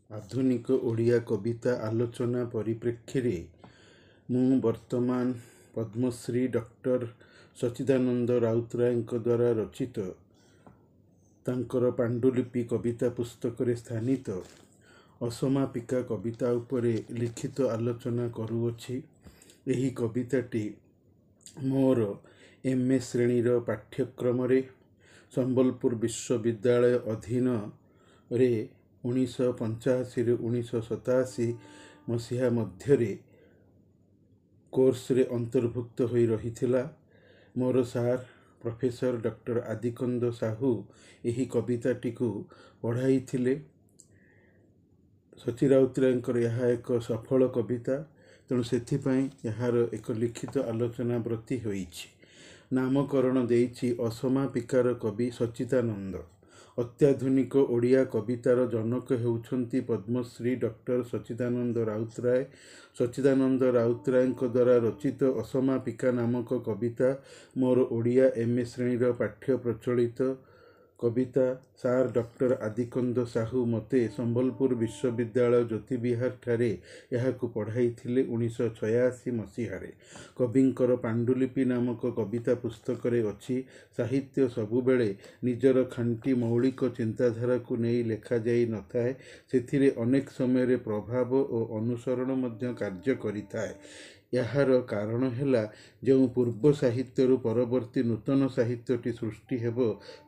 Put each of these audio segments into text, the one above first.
ଆଧୁନିକ ଓଡ଼ିଆ କବିତା ଆଲୋଚନା ପରିପ୍ରେକ୍ଷୀରେ ମୁଁ ବର୍ତ୍ତମାନ ପଦ୍ମଶ୍ରୀ ଡକ୍ଟର ସଚ୍ଚିଦାନନ୍ଦ ରାଉତରାୟଙ୍କ ଦ୍ୱାରା ରଚିତ ତାଙ୍କର ପାଣ୍ଡୁଲିପି କବିତା ପୁସ୍ତକରେ ସ୍ଥାନିତ ଅସମାପିକା କବିତା ଉପରେ ଲିଖିତ ଆଲୋଚନା କରୁଅଛି। ଏହି କବିତାଟି ମୋର MA ଶ୍ରେଣୀର ପାଠ୍ୟକ୍ରମରେ ସମ୍ବଲପୁର ବିଶ୍ୱବିଦ୍ୟାଳୟ ଅଧୀନରେ 1985ରୁ 1987 ମସିହା ମଧ୍ୟରେ କୋର୍ସରେ ଅନ୍ତର୍ଭୁକ୍ତ ହୋଇ ରହିଥିଲା। ମୋର sir professor doctor Adikanda Sahu ଏହି କବିତାଟିକୁ ପଢ଼ାଇଥିଲେ। ସଚ୍ଚି ରାଉତରାୟଙ୍କର ଏହା ଏକ ସଫଳ କବିତା, ତେଣୁ ସେଥିପାଇଁ ଏହାର ଏକ ଲିଖିତ ଆଲୋଚନା ବ୍ରତୀ ହୋଇଛି। ନାମକରଣ ଦେଇଛି ଅସମାପିକାର କବି ସଚ୍ଚିଦାନନ୍ଦ। ଅତ୍ୟାଧୁନିକ ଓଡ଼ିଆ କବିତାର ଜନକ ହେଉଛନ୍ତି ପଦ୍ମଶ୍ରୀ ଡକ୍ଟର ସଚ୍ଚିଦାନନ୍ଦ ରାଉତରାୟ। ସଚ୍ଚିଦାନନ୍ଦ ରାଉତରାୟଙ୍କ ଦ୍ୱାରା ରଚିତ ଅସମାପିକା ନାମକ କବିତା ମୋର ଓଡ଼ିଆ MA ଶ୍ରେଣୀର ପାଠ୍ୟ ପ୍ରଚଳିତ କବିତା। ସାର୍ ଡକ୍ଟର ଆଦିକନ୍ଦ ସାହୁ ମୋତେ ସମ୍ବଲପୁର ବିଶ୍ୱବିଦ୍ୟାଳୟ ଜ୍ୟୋତିବିହାର ଠାରେ ଏହାକୁ ପଢ଼ାଇଥିଲେ 1986 ମସିହାରେ। କବିଙ୍କର ପାଣ୍ଡୁଲିପି ନାମକ କବିତା ପୁସ୍ତକରେ ଅଛି, ସାହିତ୍ୟ ସବୁବେଳେ ନିଜର ଖାଣ୍ଟି ମୌଳିକ ଚିନ୍ତାଧାରାକୁ ନେଇ ଲେଖାଯାଇ ନଥାଏ, ସେଥିରେ ଅନେକ ସମୟରେ ପ୍ରଭାବ ଓ ଅନୁସରଣ ମଧ୍ୟ କାର୍ଯ୍ୟ କରିଥାଏ। ଏହାର କାରଣ ହେଲା, ଯେଉଁ ପୂର୍ବ ସାହିତ୍ୟରୁ ପରବର୍ତ୍ତୀ ନୂତନ ସାହିତ୍ୟଟି ସୃଷ୍ଟି ହେବ,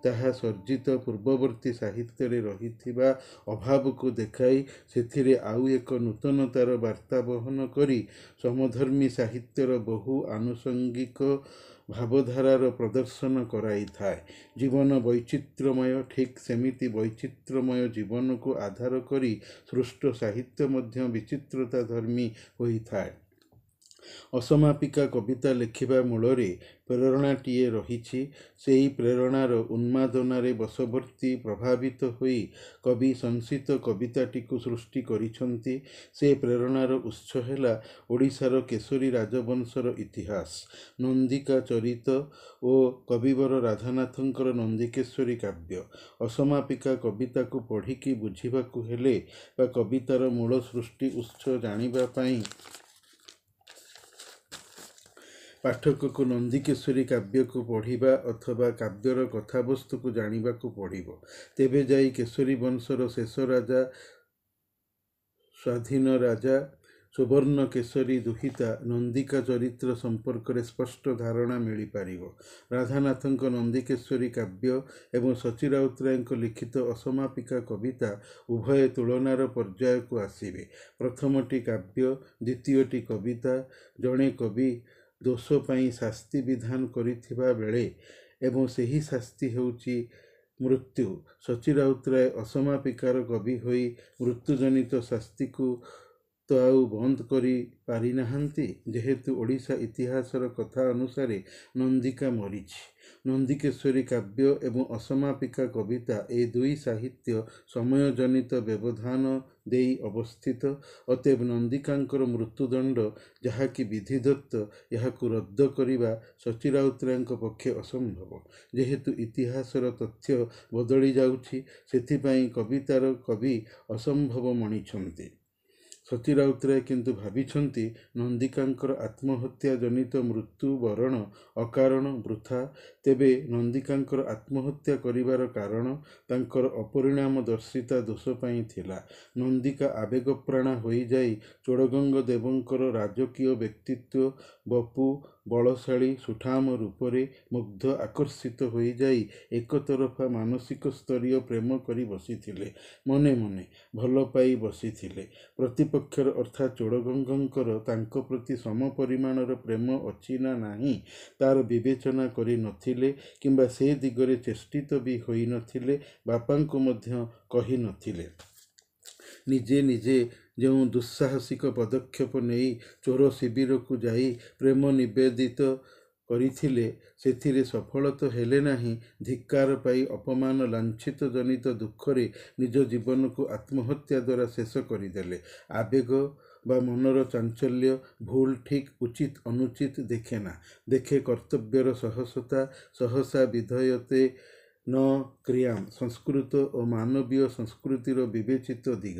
ତାହା ସର୍ଜିତ ପୂର୍ବବର୍ତ୍ତୀ ସାହିତ୍ୟରେ ରହିଥିବା ଅଭାବକୁ ଦେଖାଇ ସେଥିରେ ଆଉ ଏକ ନୂତନତାର ବାର୍ତ୍ତା ବହନ କରି ସମଧର୍ମୀ ସାହିତ୍ୟର ବହୁ ଆନୁଷଙ୍ଗିକ ଭାବଧାରାର ପ୍ରଦର୍ଶନ କରାଇଥାଏ। ଜୀବନ ବୈଚିତ୍ର୍ୟମୟ, ଠିକ୍ ସେମିତି ବୈଚିତ୍ର୍ୟମୟ ଜୀବନକୁ ଆଧାର କରି ସୃଷ୍ଟ ସାହିତ୍ୟ ମଧ୍ୟ ବିଚିତ୍ରତା ଧର୍ମୀ ହୋଇଥାଏ। ଅସମାପିକା କବିତା ଲେଖିବା ମୂଳରେ ପ୍ରେରଣାଟିଏ ରହିଛି। ସେହି ପ୍ରେରଣାର ଉନ୍ମାଦନାରେ ବଶବର୍ତ୍ତୀ ପ୍ରଭାବିତ ହୋଇ କବି ସଂଶିତ କବିତାଟିକୁ ସୃଷ୍ଟି କରିଛନ୍ତି। ସେ ପ୍ରେରଣାର ଉତ୍ସ ହେଲା ଓଡ଼ିଶାର କେଶରୀ ରାଜବଂଶର ଇତିହାସ, ନନ୍ଦିକା ଚରିତ ଓ କବିବର ରାଧାନାଥଙ୍କର ନନ୍ଦିକେଶ୍ୱରୀ କାବ୍ୟ। ଅସମାପିକା କବିତାକୁ ପଢ଼ିକି ବୁଝିବାକୁ ହେଲେ ବା କବିତାର ମୂଳ ସୃଷ୍ଟି ଉତ୍ସ ଜାଣିବା ପାଇଁ ପାଠକକୁ ନନ୍ଦିକେଶ୍ୱରୀ କାବ୍ୟକୁ ପଢ଼ିବା ଅଥବା କାବ୍ୟର କଥାବସ୍ତୁକୁ ଜାଣିବାକୁ ପଡ଼ିବ। ତେବେ ଯାଇ କେଶରୀ ବଂଶର ଶେଷ ରାଜା ସ୍ୱାଧୀନ ରାଜା ସୁବର୍ଣ୍ଣ କେଶରୀ ଦୁହିତା ନନ୍ଦିକା ଚରିତ୍ର ସମ୍ପର୍କରେ ସ୍ପଷ୍ଟ ଧାରଣା ମିଳିପାରିବ। ରାଧାନାଥଙ୍କ ନନ୍ଦିକେଶ୍ୱରୀ କାବ୍ୟ ଏବଂ ସଚ୍ଚି ରାଉତରାୟଙ୍କ ଲିଖିତ ଅସମାପିକା କବିତା ଉଭୟ ତୁଳନାର ପର୍ଯ୍ୟାୟକୁ ଆସିବେ। ପ୍ରଥମଟି କାବ୍ୟ, ଦ୍ୱିତୀୟଟି କବିତା। ଜଣେ କବି ଦୋଷ ପାଇଁ ଶାସ୍ତି ବିଧାନ କରିଥିବା ବେଳେ ଏବଂ ସେହି ଶାସ୍ତି ହେଉଛି ମୃତ୍ୟୁ। ସଚ୍ଚି ରାଉତରାୟ ଅସମାପିକାର କବି ହୋଇ ମୃତ୍ୟୁଜନିତ ଶାସ୍ତିକୁ ତ ଆଉ ବନ୍ଦ କରି ପାରିନାହାନ୍ତି, ଯେହେତୁ ଓଡ଼ିଶା ଇତିହାସର କଥା ଅନୁସାରେ ନନ୍ଦିକା ମରିଛି। ନନ୍ଦିକେଶ୍ୱରୀ କାବ୍ୟ ଏବଂ ଅସମାପିକା କବିତା ଏ ଦୁଇ ସାହିତ୍ୟ ସମୟଜନିତ ବ୍ୟବଧାନ ଦେଇ ଅବସ୍ଥିତ। ଅତଏବ ନନ୍ଦିକାଙ୍କର ମୃତ୍ୟୁଦଣ୍ଡ ଯାହାକି ବିଧିଦତ୍ତ, ଏହାକୁ ରଦ୍ଦ କରିବା ସଚ୍ଚି ରାଉତରାୟଙ୍କ ପକ୍ଷେ ଅସମ୍ଭବ। ଯେହେତୁ ଇତିହାସର ତଥ୍ୟ ବଦଳି ଯାଉଛି, ସେଥିପାଇଁ କବିତାର କବି ଅସମ୍ଭବ ମଣିଛନ୍ତି। ସଚ୍ଚି ରାଉତରାୟ କିନ୍ତୁ ଭାବିଛନ୍ତି ନନ୍ଦିକାଙ୍କର ଆତ୍ମହତ୍ୟା ଜନିତ ମୃତ୍ୟୁ ବରଣ ଅକାରଣ, ବୃଥା। ତେବେ ନନ୍ଦିକାଙ୍କର ଆତ୍ମହତ୍ୟା କରିବାର କାରଣ ତାଙ୍କର ଅପରିଣାମ ଦର୍ଶିତା ଦୋଷ ପାଇଁ ଥିଲା। ନନ୍ଦିକା ଆବେଗପ୍ରଣା ହୋଇଯାଇ ଚୋଡ଼ଗଙ୍ଗ ଦେବଙ୍କର ରାଜକୀୟ ବ୍ୟକ୍ତିତ୍ୱ, ବପୁ, ବଳଶାଳୀ, ସୁଠାମ ରୂପରେ ମୁଗ୍ଧ ଆକର୍ଷିତ ହୋଇଯାଇ ଏକତରଫା ମାନସିକ ସ୍ତରୀୟ ପ୍ରେମ କରି ବସିଥିଲେ। ମନେ ମନେ ଭଲ ପାଇ ବସିଥିଲେ। ପ୍ରତିପକ୍ଷର ଅର୍ଥାତ୍ ଚୋଡ଼ଗଙ୍ଗଙ୍କର ତାଙ୍କ ପ୍ରତି ସମ ପରିମାଣର ପ୍ରେମ ଅଛି ନା ନାହିଁ, ତାର ବିବେଚନା କରି ନଥିଲେ କିମ୍ବା ସେ ଦିଗରେ ଚେଷ୍ଟିତ ବି ହୋଇନଥିଲେ, ବାପାଙ୍କୁ ମଧ୍ୟ କହି ନଥିଲେ। ନିଜେ ନିଜେ ଯେଉଁ ଦୁଃସାହସିକ ପଦକ୍ଷେପ ନେଇ ଚୋର ଶିବିରକୁ ଯାଇ ପ୍ରେମ ନିବେଦିତ କରିଥିଲେ, ସେଥିରେ ସଫଳ ତ ହେଲେ ନାହିଁ, ଧିକ୍କାର ପାଇ ଅପମାନ ଲାଞ୍ଛିତ ଜନିତ ଦୁଃଖରେ ନିଜ ଜୀବନକୁ ଆତ୍ମହତ୍ୟା ଦ୍ୱାରା ଶେଷ କରିଦେଲେ। ଆବେଗ ବା ମନର ଚାଞ୍ଚଲ୍ୟ ଭୁଲ ଠିକ୍, ଉଚିତ ଅନୁଚିତ ଦେଖେନା, ଦେଖେ କର୍ତ୍ତବ୍ୟର ସହସତା। ସହସା ବିଧୟତେ न क्रियां संस्कृत और मानवीय संस्कृतिर विवेचित दिग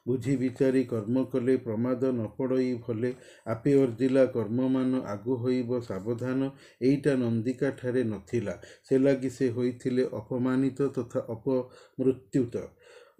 बुझी विचारी कर्म कले प्रमाद न पड़ई भले आपे अर्जिला कर्ममान आगु होइब सावधान एइटा नंदिका ठारे नथिला से लगी से होइथिले अपमानित तथा अपमृत्युत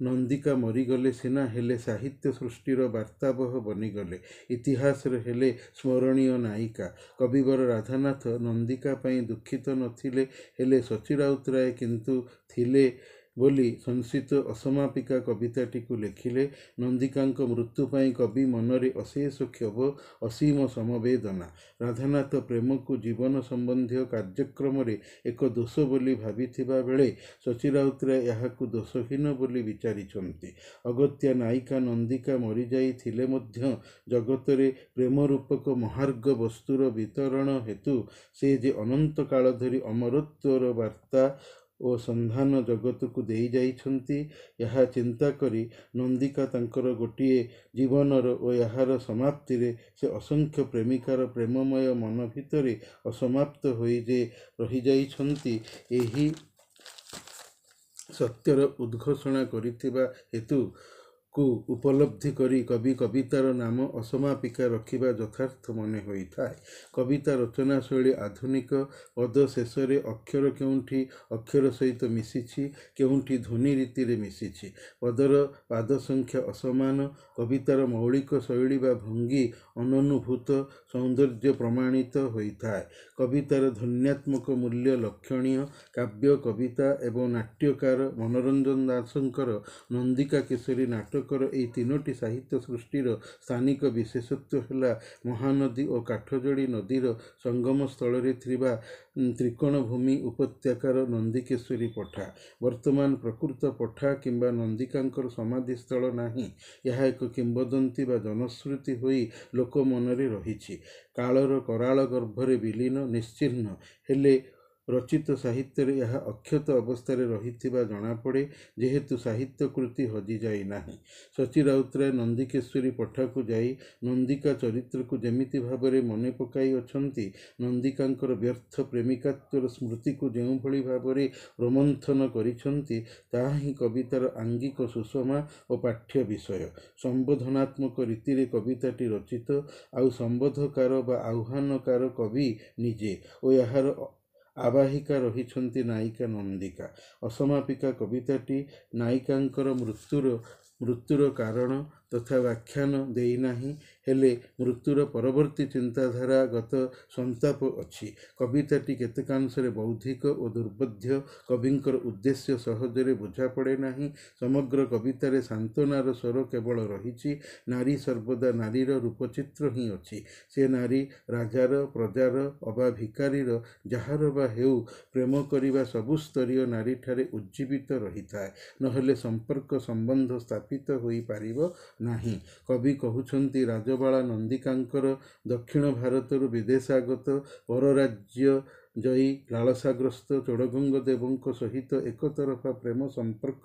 नंदिका मरीगले सिना हेले साहित्य सृष्टिर वार्तावह बनीगले इतिहास हेले स्मरणीय नायिका कविवर राधानाथ नंदिका पाई दुखित नथिले हेले सची राउतराय किंतु थिले बोली संसित असमापिका कविताटीକୁ लेखिले नंदिकांक मृत्यु पाई कवि मनरे अशेष क्षोभ असीम समवेदना राधानाथ प्रेम को जीवन संबंधी कार्यक्रम एक दोष बोली भाविथिबा बेले सची राउतराय याहाकु दोषहीन बोली विचारिछन्ति अगत्या नायिका नंदिका मरी जाइथिले मध्य जगतरे प्रेम रूपक महार्ग वस्तुर वितरण हेतु से जे अनंत काल धरी अमरत्वर वार्ता ओ संधान जगत को दे जाइछन्ति यह चिंता करी नंदिका तांकर गोटिए जीवनर ओ यार समाप्ति रे से असंख्य प्रेमिकार प्रेममय मन भितरे असमाप्त होई जे रही जाइछन्ति एही सत्यर उद्घोषणा करिथिबा हेतु को उपलब्धि करी कवि कवितार नाम असमापिका रखिबा यथार्थ मने होइथाय कविता रचना शैली आधुनिक पद शेष अक्षर केउंठी अक्षर सहित मिशिछि केउंठी ध्वनि रीति रे मिशिछि पदर पाद संख्या असमान कवितार मौलिक शैली बा भंगी अननुभूत सौंदर्य प्रमाणित होइथाय कवितार ध्वन्यात्मक मूल्य लक्षणीय काव्य कविता एवं नाट्यकार मनोरंजन दासंकर नंदिका केसरी नाटक এই তিনোটি সাহিত্য সৃষ্টির স্থানিক বিশেষত্ব ହେଲା ମହାନଦୀ ଓ କାଠଯୋଡ଼ି ନଦୀର ସଙ୍ଗମ ସ୍ଥଳରେ ଥିବା ତ୍ରିକୋଣଭୂମି ଉପତ୍ୟକାର ନନ୍ଦିକେଶ୍ୱରୀ ପଠା ବର୍ତ୍ତମାନ ପ୍ରକୃତ ପଠା କିମ୍ବା ନନ୍ଦିକାଙ୍କର ସମାଧିସ୍ଥଳ ନାହିଁ ଏହା ଏକ କିମ୍ବଦନ୍ତୀ ବା ଜନଶ୍ରୁତି ହୋଇ ଲୋକ ମନରେ ରହିଛି କାଳର କରାଳ ଗର୍ଭରେ ବିଲୀନ ନିଶ୍ଚିହ୍ନ ହେଲେ रचित साहित्य यह अक्षत अवस्था रही जनापड़े जेहेतु साहित्य कृति हजि जाई नाही सची राउतराय नंदिकेश्वरी पठा को जाई नंदिका चरित्र को जेमिति भाबरे मने पकाई अछंती नंदिकांकर व्यर्थ प्रेमिकात्वर स्मृति को जेउ भली भाबरे रोमंथन करिछंती ताहा ही कवितार आंगिक सुषमा और पाठ्य विषय संबोधनात्मक रीति रे कविताटी रचित आउ संबोधकार बा आह्वानकार कवि निजे और यार आवाहिका रही नायिका नंदिका असमापिका कविताटी नायिकांकर मृत्युर कारण तथा व्याख्यान देना हेले मृत्युर परवर्ती चिंताधारा गत संताप अच्छी कविताटी केतकांशरे बौद्धिक और दुर्बोध्य कविंकर उद्देश्य सहजरे बुझा पड़े नहीं समग्र कवितारे सांत्वनार स्वर केवल रही नारी सर्वदा नारीर रूपचित्र ही अच्छी से नारी राजार प्रजार अबा भिकारीर जार बा हेउ प्रेम करिबा सबु स्तरीय नारी ठारे उज्जीवित रही थाए नहले संपर्क संबंध स्थापित होई पारिबो नाही कवि कहउछंती राजबाला नंदिकांकर दक्षिण भारतर विदेशागत परराज्य जयी लालसाग्रस्त चोड़गंग देवों सहित एकतरफा प्रेम संपर्क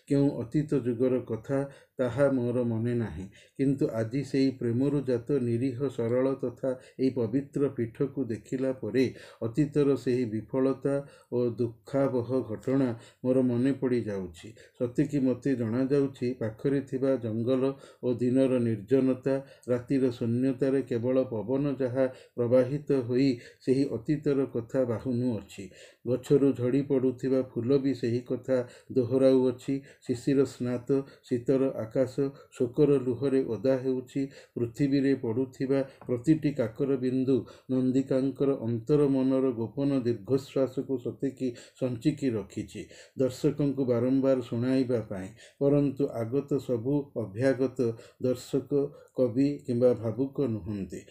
क्यों अतीत जुगर कथा ताहा मोर मने नाही किंतु आदि से प्रेमरु जात निरीह सरल तथा यही पवित्र पीठ को देखिला परे अतीतर से विफलता और दुखावह घटना मोर मने पड़ी जाउछि सतिकी मते जणा जाउछि पाखरे थिबा जंगल और दिनर निर्जनता रातिर शून्यतारे केवल पवन जहा प्रवाहित होई सेही अतीतर कथा बाहुनु अच्छी गछरु झड़ी पड़ुथिबा फूल भी सही कथा दोहराउ अच्छी शिशिर स्नात शीतर आकाश शोकर लुहरे ओदा हेउछि पृथ्वी रे पड़ुथिबा प्रतिटी काकर बिंदु नंदिकांकर अंतर मनर गोपन दीर्घश्वास को सतेकी संचिकी रखिछि दर्शकों को बारंबार सुनाइबा पाए परंतु आगत सबु अभ्यागत दर्शक कवि किंबा भावुक नुहंती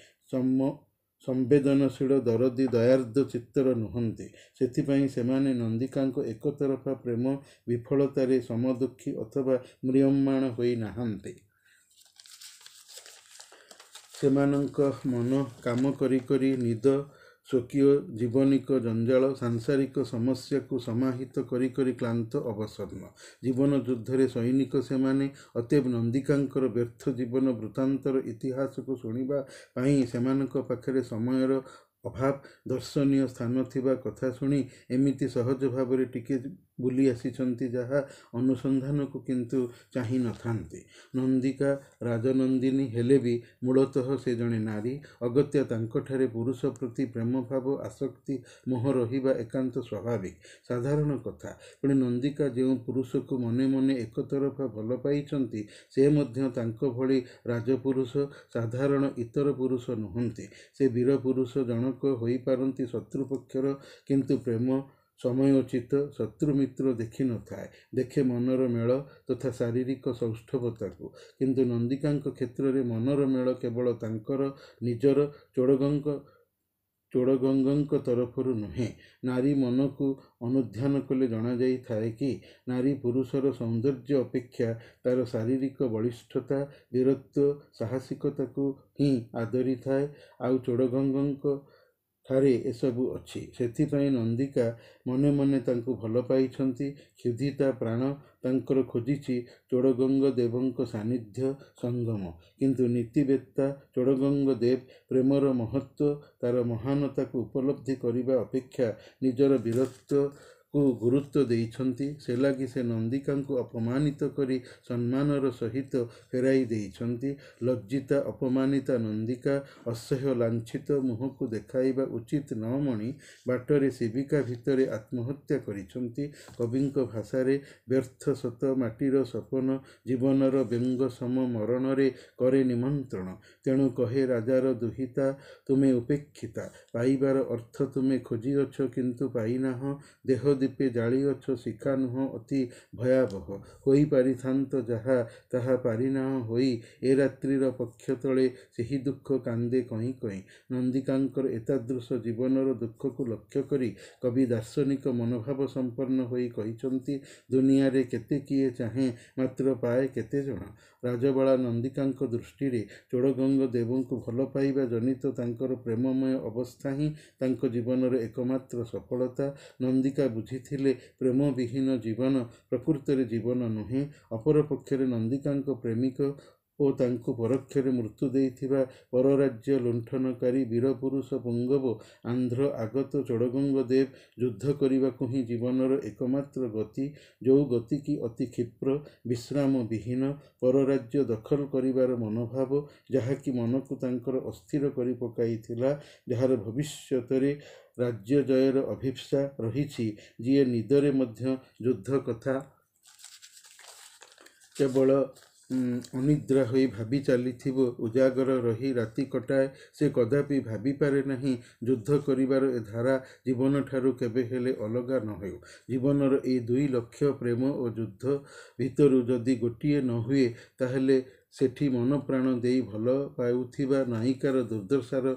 संवेदनशील दरदी दयार्द चित्तर नुहंती सेथिपाई सेमाने नंदिकांक एकतरफा प्रेम विफलतारे समदुखी अथवा म्रियमाण होई नाहंती सेमानंक मन काम करी करी निद स्वकीय जीवनिक जंजाल सांसारिक समस्या को समाहित करी करी क्लांत अवसन्न जीवन युद्धरे सैनिक सेमाने अतएव नंदिकांकर व्यर्थ जीवन वृत्तांतर इतिहास को शुणिबा पाई सेमानक पाखरे समयर अभाव दर्शनीय स्थान थिबा कथा शुणी एमिति सहज भाव टिके ବୁଲି ଆସିଛନ୍ତି ଯାହା ଅନୁସନ୍ଧାନକୁ କିନ୍ତୁ ଚାହିଁ ନଥାନ୍ତି। ନନ୍ଦିକା ରାଜନନ୍ଦିନୀ ହେଲେ ବି ମୂଳତଃ ସେ ଜଣେ ନାରୀ। ଅଗତ୍ୟା ତାଙ୍କଠାରେ ପୁରୁଷ ପ୍ରତି ପ୍ରେମ ଭାବ ଆସକ୍ତି ମୋହ ରହିବା ଏକାନ୍ତ ସ୍ୱାଭାବିକ ସାଧାରଣ କଥା। ପୁଣି ନନ୍ଦିକା ଯେଉଁ ପୁରୁଷକୁ ମନେ ମନେ ଏକତରଫା ଭଲ ପାଇଛନ୍ତି ସେ ମଧ୍ୟ ତାଙ୍କ ଭଳି ରାଜପୁରୁଷ, ସାଧାରଣ ଇତର ପୁରୁଷ ନୁହନ୍ତି। ସେ ବୀର ପୁରୁଷ ଜଣକ ହୋଇପାରନ୍ତି ଶତ୍ରୁପକ୍ଷର, କିନ୍ତୁ ପ୍ରେମ ସମୟୋଚିତ ଶତ୍ରୁମିତ୍ର ଦେଖିନଥାଏ, ଦେଖେ ମନର ମେଳ ତଥା ଶାରୀରିକ ସୌଷ୍ଠବତାକୁ। କିନ୍ତୁ ନନ୍ଦିକାଙ୍କ କ୍ଷେତ୍ରରେ ମନର ମେଳ କେବଳ ତାଙ୍କର ନିଜର ଚୋଡ଼ଗଙ୍ଗଙ୍କ ତରଫରୁ ନୁହେଁ। ନାରୀ ମନକୁ ଅନୁଧ୍ୟାନ କଲେ ଜଣାଯାଇଥାଏ କି ନାରୀ ପୁରୁଷର ସୌନ୍ଦର୍ଯ୍ୟ ଅପେକ୍ଷା ତାର ଶାରୀରିକ ବଳିଷ୍ଠତା, ବୀରତ୍ୱ, ସାହସିକତାକୁ ହିଁ ଆଦରିଥାଏ। ଆଉ ଚୋଡ଼ଗଙ୍ଗଙ୍କ ଠାରେ ଏସବୁ ଅଛି। ସେଥିପାଇଁ ନନ୍ଦିକା ମନେ ମନେ ତାଙ୍କୁ ଭଲ ପାଇଛନ୍ତି। କ୍ଷୁଧିତା ପ୍ରାଣ ତାଙ୍କର ଖୋଜିଛି ଚୋଡ଼ଗଙ୍ଗ ଦେବଙ୍କ ସାନ୍ନିଧ୍ୟ ସଙ୍ଗମ। କିନ୍ତୁ ନୀତିବେତ୍ତା ଚୋଡ଼ଗଙ୍ଗ ଦେବ ପ୍ରେମର ମହତ୍ତ୍ୱ, ତାର ମହାନତାକୁ ଉପଲବ୍ଧି କରିବା ଅପେକ୍ଷା ନିଜର ବୀରତ୍ୱକୁ ଗୁରୁତ୍ୱ ଦେଇଛନ୍ତି। ସେ ଲାଗି ସେ ନନ୍ଦିକାଙ୍କୁ ଅପମାନିତ କରି ସମ୍ମାନର ସହିତ ଫେରାଇ ଦେଇଛନ୍ତି। ଲଜ୍ଜିତା ଅପମାନିତା ନନ୍ଦିକା ଅସହ୍ୟ ଲାଞ୍ଛିତ ମୁହଁକୁ ଦେଖାଇବା ଉଚିତ ନ ମଣି ବାଟରେ ଶିବିକା ଭିତରେ ଆତ୍ମହତ୍ୟା କରିଛନ୍ତି। କବିଙ୍କ ଭାଷାରେ ବ୍ୟର୍ଥ ସତ ମାଟିର ସପନ ଜୀବନର ବ୍ୟଙ୍ଗ ସମ ମରଣରେ କରେ ନିମନ୍ତ୍ରଣ। ତେଣୁ କହେ ରାଜାର ଦୁହିତା ତୁମେ ଉପେକ୍ଷିତା, ପାଇବାର ଅର୍ଥ ତୁମେ ଖୋଜିଅଛ କିନ୍ତୁ ପାଇନାହଁ। ଦେହ ଦୀପେ ଜାଳିଅଛ ଶିଖା ନୁହଁ ଅତି ଭୟାବହ। ହୋଇପାରିଥାନ୍ତ ଯାହା ତାହା ପାରିନାହଁ ହୋଇ, ଏ ରାତ୍ରିର ପକ୍ଷ ତଳେ ସେହି ଦୁଃଖ କାନ୍ଦେ କଇଁ କଇଁ। ନନ୍ଦିକାଙ୍କର ଏତାଦୃଶ ଜୀବନର ଦୁଃଖକୁ ଲକ୍ଷ୍ୟ କରି କବି ଦାର୍ଶନିକ ମନୋଭାବ ସମ୍ପନ୍ନ ହୋଇ କହିଛନ୍ତି, ଦୁନିଆରେ କେତେ କିଏ ଚାହେଁ ମାତ୍ର ପାଏ କେତେ ଜଣ। ରାଜବାଳା ନନ୍ଦିକାଙ୍କ ଦୃଷ୍ଟିରେ ଚୋଡ଼ଗଙ୍ଗ ଦେବଙ୍କୁ ଭଲ ପାଇବା ଜନିତ ତାଙ୍କର ପ୍ରେମମୟ ଅବସ୍ଥା ହିଁ ତାଙ୍କ ଜୀବନର ଏକମାତ୍ର ସଫଳତା। ନନ୍ଦିକା ବୁଝିଥିଲେ ପ୍ରେମ ବିହୀନ ଜୀବନ ପ୍ରକୃତରେ ଜୀବନ ନୁହେଁ। ଅପରପକ୍ଷରେ ନନ୍ଦିକାଙ୍କ ପ୍ରେମିକ ଓ ତାଙ୍କୁ ପରୋକ୍ଷରେ ମୃତ୍ୟୁ ଦେଇଥିବା ପରରାଜ୍ୟ ଲୁଣ୍ଠନକାରୀ ବୀରପୁରୁଷ ପୁଙ୍ଗବ ଆନ୍ଧ୍ର ଆଗତ ଚୋଡ଼ଗଙ୍ଗ ଦେବ ଯୁଦ୍ଧ କରିବାକୁ ହିଁ ଜୀବନର ଏକମାତ୍ର ଗତି, ଯେଉଁ ଗତି କି ଅତି କ୍ଷିପ୍ର, ବିଶ୍ରାମ ବିହୀନ, ପରରାଜ୍ୟ ଦଖଲ କରିବାର ମନୋଭାବ, ଯାହାକି ମନକୁ ତାଙ୍କର ଅସ୍ଥିର କରି ପକାଇଥିଲା, ଯାହାର ଭବିଷ୍ୟତରେ ରାଜ୍ୟ ଜୟର ଅଭିପ୍ସା ରହିଛି। ଯିଏ ନିଦରେ ମଧ୍ୟ ଯୁଦ୍ଧ କଥା କେବଳ ଅନିଦ୍ରା ହୋଇ ଭାବି ଚାଲିଥିବ, ଉଜାଗର ରହି ରାତି କଟାଏ, ସେ କଦାପି ଭାବିପାରେ ନାହିଁ ଯୁଦ୍ଧ କରିବାର ଏ ଧାରା ଜୀବନଠାରୁ କେବେ ହେଲେ ଅଲଗା ନ ହେଉ। ଜୀବନର ଏଇ ଦୁଇ ଲକ୍ଷ୍ୟ ପ୍ରେମ ଓ ଯୁଦ୍ଧ ଭିତରୁ ଯଦି ଗୋଟିଏ ନ ହୁଏ ତାହେଲେ ସେଠି ମନ ପ୍ରାଣ ଦେଇ ଭଲ ପାଉଥିବା ନାୟିକାର ଦୁର୍ଦ୍ଦଶାର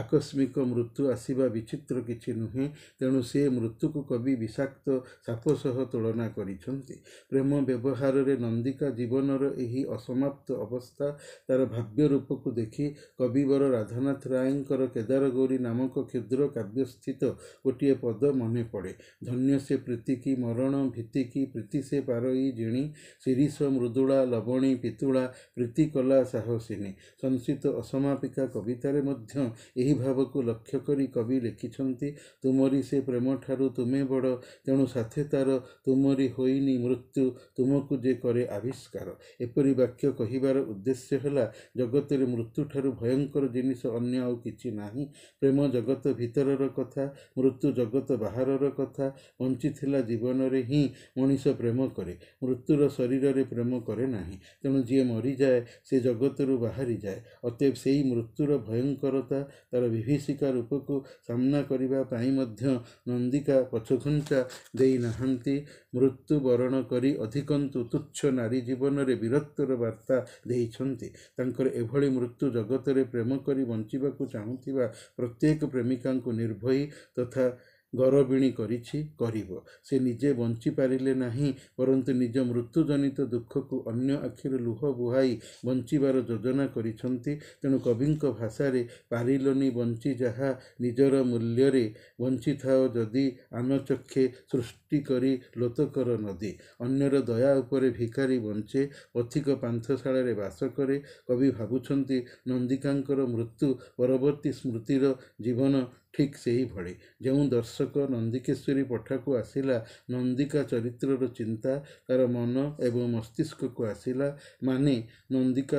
ଆକସ୍ମିକ ମୃତ୍ୟୁ ଆସିବା ବିଚିତ୍ର କିଛି ନୁହେଁ। ତେଣୁ ସେ ମୃତ୍ୟୁକୁ କବି ବିଷାକ୍ତ ସାପ ସହ ତୁଳନା କରିଛନ୍ତି। ପ୍ରେମ ବ୍ୟବହାରରେ ନନ୍ଦିକା ଜୀବନର ଏହି ଅସମାପ୍ତ ଅବସ୍ଥା, ତାର ଭାବ୍ୟ ରୂପକୁ ଦେଖି କବିବର ରାଧାନାଥ ରାୟଙ୍କର କେଦାରଗୌରୀ ନାମକ କ୍ଷୁଦ୍ର କାବ୍ୟସ୍ଥିତ ଗୋଟିଏ ପଦ ମନେ ପଡ଼େ। ଧନ୍ୟ ସେ ପ୍ରୀତିକି ମରଣ ଭୀତିକି ପ୍ରୀତି ସେ ପାରଇ ଜିଣି, ଶିରୀଷ ମୃଦୁଳା ଲବଣୀ ପିତୁଳା ପ୍ରୀତି କଲା ସାହସିନୀ। ସଂସ୍କୃତ ଅସମାପିକା କବିତାରେ ମଧ୍ୟ ଏହି ଭାବକୁ ଲକ୍ଷ୍ୟ କରି କବି ଲେଖିଛନ୍ତି, ତୁମରି ସେ ପ୍ରେମଠାରୁ ତୁମେ ବଡ଼, ତେଣୁ ସାଥେ ତାର ତୁମରି ହୋଇନି ମୃତ୍ୟୁ, ତୁମକୁ ଯେ କରେ ଆବିଷ୍କାର। ଏପରି ବାକ୍ୟ କହିବାର ଉଦ୍ଦେଶ୍ୟ ହେଲା, ଜଗତରେ ମୃତ୍ୟୁଠାରୁ ଭୟଙ୍କର ଜିନିଷ ଅନ୍ୟ ଆଉ କିଛି ନାହିଁ। ପ୍ରେମ ଜଗତ ଭିତରର କଥା, ମୃତ୍ୟୁ ଜଗତ ବାହାରର କଥା। ବଞ୍ଚିଥିଲା ଜୀବନରେ ହିଁ ମଣିଷ ପ୍ରେମ କରେ, ମୃତ୍ୟୁର ଶରୀରରେ ପ୍ରେମ କରେ ନାହିଁ। ତେଣୁ ଯିଏ ମରିଯାଏ ସେ ଜଗତରୁ ବାହାରିଯାଏ। ଅତଏବ ସେଇ ମୃତ୍ୟୁର ଭୟଙ୍କରତା, ତାର ବିଭୀଷିକା ରୂପକୁ ସାମ୍ନା କରିବା ପାଇଁ ମଧ୍ୟ ନନ୍ଦିକା ପଛଘୁଞ୍ଚା ଦେଇନାହାନ୍ତି। ମୃତ୍ୟୁ ବରଣ କରି ଅଧିକନ୍ତୁ ତୁଚ୍ଛ ନାରୀ ଜୀବନରେ ବୀରତ୍ୱର ବାର୍ତ୍ତା ଦେଇଛନ୍ତି। ତାଙ୍କର ଏଭଳି ମୃତ୍ୟୁ ଜଗତରେ ପ୍ରେମ କରି ବଞ୍ଚିବାକୁ ଚାହୁଁଥିବା ପ୍ରତ୍ୟେକ ପ୍ରେମିକାଙ୍କୁ ନିର୍ଭୟୀ ତଥା ଗରବିଣୀ କରିଛି, କରିବ। ସେ ନିଜେ ବଞ୍ଚିପାରିଲେ ନାହିଁ, ପରନ୍ତୁ ନିଜ ମୃତ୍ୟୁଜନିତ ଦୁଃଖକୁ ଅନ୍ୟ ଆଖିରୁ ଲୁହ ବୁହାଇ ବଞ୍ଚିବାର ଯୋଜନା କରିଛନ୍ତି। ତେଣୁ କବିଙ୍କ ଭାଷାରେ ପାରିଲନି ବଞ୍ଚି ଯାହା ନିଜର ମୂଲ୍ୟରେ, ବଞ୍ଚିଥାଅ ଯଦି ଆନଚକ୍ଷେ ସୃଷ୍ଟି କରି ଲୋତକର ନଦୀ। ଅନ୍ୟର ଦୟା ଉପରେ ଭିକାରୀ ବଞ୍ଚେ, ପଥିକ ପାନ୍ଥଶାଳାରେ ବାସ କରେ। କବି ଭାବୁଛନ୍ତି ନନ୍ଦିକାଙ୍କର ମୃତ୍ୟୁ ପରବର୍ତ୍ତୀ ସ୍ମୃତିର ଜୀବନ ଠିକ୍ ସେହିଭଳି ଯେଉଁ ଦର୍ଶକ ନନ୍ଦିକେଶ୍ୱରୀ ପଠାକୁ ଆସିଲା, ନନ୍ଦିକା ଚରିତ୍ରର ଚିନ୍ତା ତାର ମନ ଏବଂ ମସ୍ତିଷ୍କକୁ ଆସିଲା, ମାନେ ନନ୍ଦିକା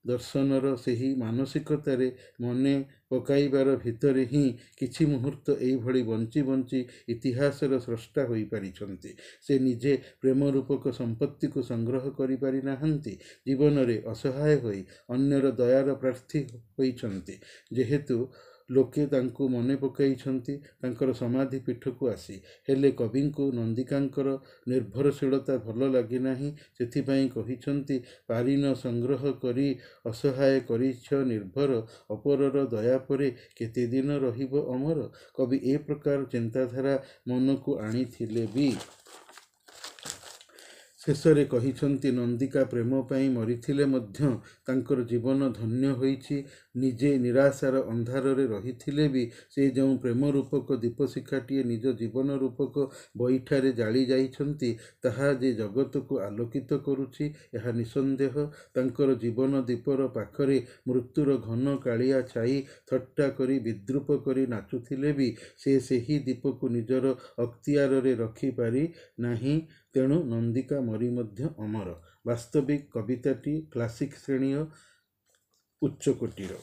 ଦର୍ଶନର ସେହି ମାନସିକତାରେ ମନେ ପକାଇବାର ଭିତରେ ହିଁ କିଛି ମୁହୂର୍ତ୍ତ ଏଇଭଳି ବଞ୍ଚି ବଞ୍ଚି ଇତିହାସର ସ୍ରଷ୍ଟା ହୋଇପାରିଛନ୍ତି। ସେ ନିଜେ ପ୍ରେମ ରୂପକ ସମ୍ପତ୍ତିକୁ ସଂଗ୍ରହ କରିପାରି ନାହାନ୍ତି, ଜୀବନରେ ଅସହାୟ ହୋଇ ଅନ୍ୟର ଦୟାର ପ୍ରାର୍ଥୀ ହୋଇଛନ୍ତି। ଯେହେତୁ ଲୋକେ ତାଙ୍କୁ ମନେ ପକାଇଛନ୍ତି ତାଙ୍କର ସମାଧି ପୀଠକୁ ଆସି, ହେଲେ କବିଙ୍କୁ ନନ୍ଦିକାଙ୍କର ନିର୍ଭରଶୀଳତା ଭଲ ଲାଗିନାହିଁ। ସେଥିପାଇଁ କହିଛନ୍ତି, ପାରିନ ସଂଗ୍ରହ କରି ଅସହାୟ କରିଛ ନିର୍ଭର, ଅପରର ଦୟା ପରେ କେତେ ଦିନ ରହିବ ଅମର। କବି ଏ ପ୍ରକାର ଚିନ୍ତାଧାରା ମନକୁ ଆଣିଥିଲେ ବି ଶେଷରେ କହିଛନ୍ତି, ନନ୍ଦିକା ପ୍ରେମ ପାଇଁ ମରିଥିଲେ ମଧ୍ୟ ତାଙ୍କର ଜୀବନ ଧନ୍ୟ ହୋଇଛି। ନିଜେ ନିରାଶାର ଅନ୍ଧାରରେ ରହିଥିଲେ ବି ସେ ଯେଉଁ ପ୍ରେମ ରୂପକ ଦୀପଶିଖାଟିଏ ନିଜ ଜୀବନ ରୂପକ ବଇଠାରେ ଜାଳି ଯାଇଛନ୍ତି, ତାହା ଯେ ଜଗତକୁ ଆଲୋକିତ କରୁଛି, ଏହା ନିଃସନ୍ଦେହ। ତାଙ୍କର ଜୀବନ ଦୀପର ପାଖରେ ମୃତ୍ୟୁର ଘନ କାଳିଆ ଛାଇ ଥଟ୍ଟା କରି ବିଦ୍ରୂପ କରି ନାଚୁଥିଲେ ବି ସେ ସେହି ଦୀପକୁ ନିଜର ଅକ୍ତିଆରରେ ରଖିପାରି ନାହିଁ। ତେଣୁ ନନ୍ଦିକା ମରି ମଧ୍ୟ ଅମର। ବାସ୍ତବିକ କବିତାଟି କ୍ଲାସିକ୍ ଶ୍ରେଣୀୟ ଉଚ୍ଚକୋଟୀର।